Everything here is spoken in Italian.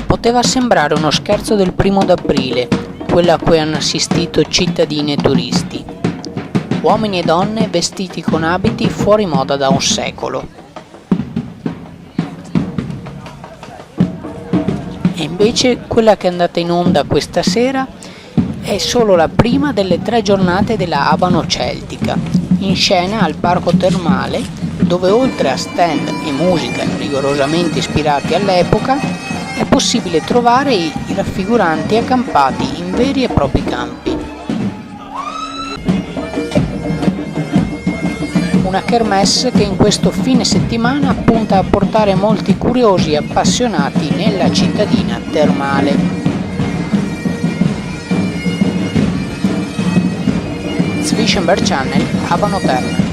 Poteva sembrare uno scherzo del 1° d'aprile, quello a cui hanno assistito cittadini e turisti. Uomini e donne vestiti con abiti fuori moda da un secolo. E invece quella che è andata in onda questa sera è solo la prima delle 3 giornate della Abano Celtica, in scena al Parco Termale, dove oltre a stand e musica rigorosamente ispirati all'epoca, è possibile trovare i raffiguranti accampati in veri e propri campi. Una kermesse che in questo fine settimana punta a portare molti curiosi e appassionati nella cittadina termale. Zwischenberg Channel, Abano Terme.